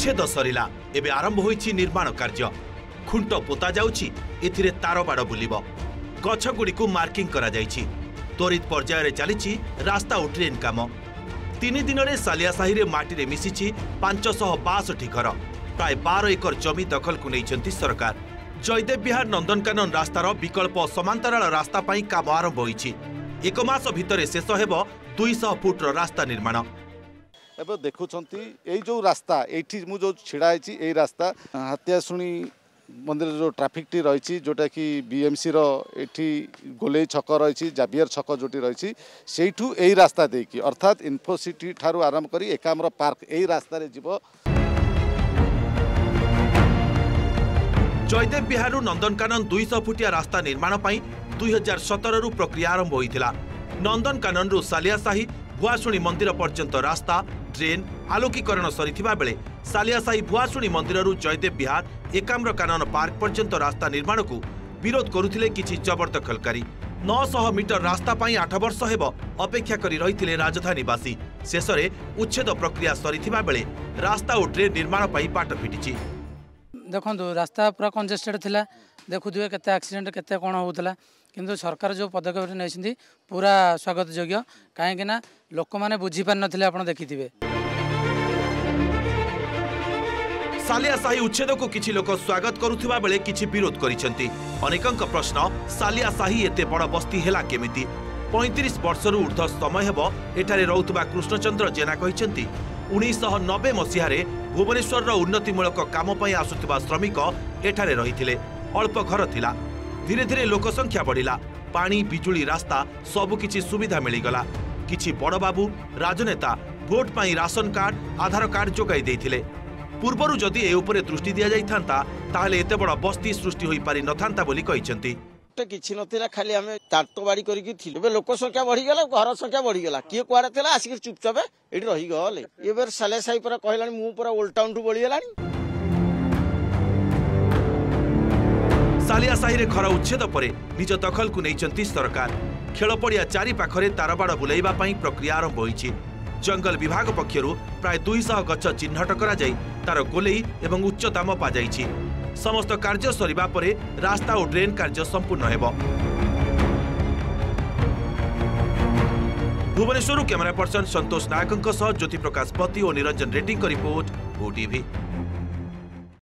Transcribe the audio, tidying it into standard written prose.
उच्छेद सरिला एबे आरंभ होईछि निर्माण कार्य खुंट पोता जाउछि एथिरे तार बाड़ बुलिबो गछगुड़िकु मार्किंग करा जाइछि त्वरित पर्यायर चलिछि रास्ता ओ ट्रेन काम 3 दिन रे सालियासाही रे माटी रे मिसिछि 562 घर प्राय 12 एकर जमी दखल को नैछंती सरकार जयदेव विहार नंदनकानन रास्तार विकल्प समांतराल रास्ता पई काम आरंभ होईछि एक मास भितरे शेष हेबो 200 फुट रास्ता निर्माण एबे देखुछंती एई जो रास्ता एठी मु जो छिड़ा आइछि एई रास्ता हातियासुणी मंदिर जो ट्रैफिक टी रही जोटा कि बीएमसी रो एठी गोलेई छक रही जाबियर छक जोटी रही सेठू एई रास्ता देकी अर्थात इन्फोसिटी ठारू आरंभ करी एकाम्र पार्क एई रास्ता रे जीवो जयदेव विहार नंदनकानन 200 फुटिया रास्ता निर्माण पई 2017 रु प्रक्रिया आरंभ होइथिला नंदनकानन रु सालियासाही भुआशुणी मंदिर पर्यंत रास्ता ट्रेन आलोकीकरण सरीथिबा बेले सालियासाही भुआशुणी मंदिर रु जयदेव विहार एकाम्र कानन पार्क पर्यंत रास्ता निर्माण को विरोध करुथिले किछि जबरदखलकारी 900 मीटर रास्ता पई 8 वर्ष हेबो अपेक्षा करी रहिथिले राजधानीवासी शेषरे उच्छेद प्रक्रिया सरीथिबा बेले रास्ता और ट्रेन निर्माण पई बाट फिटिछि देखो रास्ता पूरा कंजेस्टेड थिला देखुथिबे केते एक्सीडेंट केते कोन होउतला किंतु सरकार जो पदक्षेप नहीं पूरा स्वागत योग्य कहीं लोक मैंने बुझी पार नथिले आपण देखिथिबे सालियासाही उच्छेद को किछि लोक स्वागत करुथिबा बेले किछि विरोध करिसेंती अनेकंक प्रश्न सालियासाही एते बड़ बस्ती हेला केमिति 35 वर्षरु ऊर्ध्व समय हेबो एठारे रहउतबा कृष्णचंद्र जेना कहिसेंती 1990 मसिहारे भुवनेश्वर उन्नतिमूलक काम पई आसुथिबा श्रमिक एठारे रहिथिले अल्प घर थिला धीरे धीरे लोक संख्या बढ़िला पानी बिजुली रास्ता सबुकिछि सुविधा मिलीगला किछि बड़ बाबू राजनेता भोट पाई राशन कार्ड आधार कार्ड जोगाई देइथिले पूर्वरु जदि ए उपरे दृष्टि दिया जाइथांता ताहले एते बड़ बस्ती सृष्टि होई पारि नथांता बोली कहिसेंती किछि नथिला खाली हमें ताटवाड़ी करिकि थिले बे लोक संख्या बढ़ी गेला घर संख्या बढ़ी गेला किए कुआडे थिला आसिक चुपचाप एठी रही गले एबेर सालेसाई पर कहलानी मु पूरा ओल्ड टाउन टू बळी गेलानी सालियासाही रे घर उच्छेद परे निज दखल को नैचंती सरकार खेल पड़िया चारि पाखरे तारबाड़ बुलाइबा पई प्रक्रिया आरंभ होईछि जंगल विभाग पक्षरु प्राय 200 गछ चिन्हट करा जाई तार गोलेई एवं उच्चता मपा जाईछि समस्त कार्य सरिबा परे रास्ता और ड्रेन कार्य संपूर्ण हेबो भुवनेश्वर कैमरा पर्सन संतोष नायकंक सह ज्योति प्रकाश पति और निरंजन रेड्डी रिपोर्ट ओटीवी।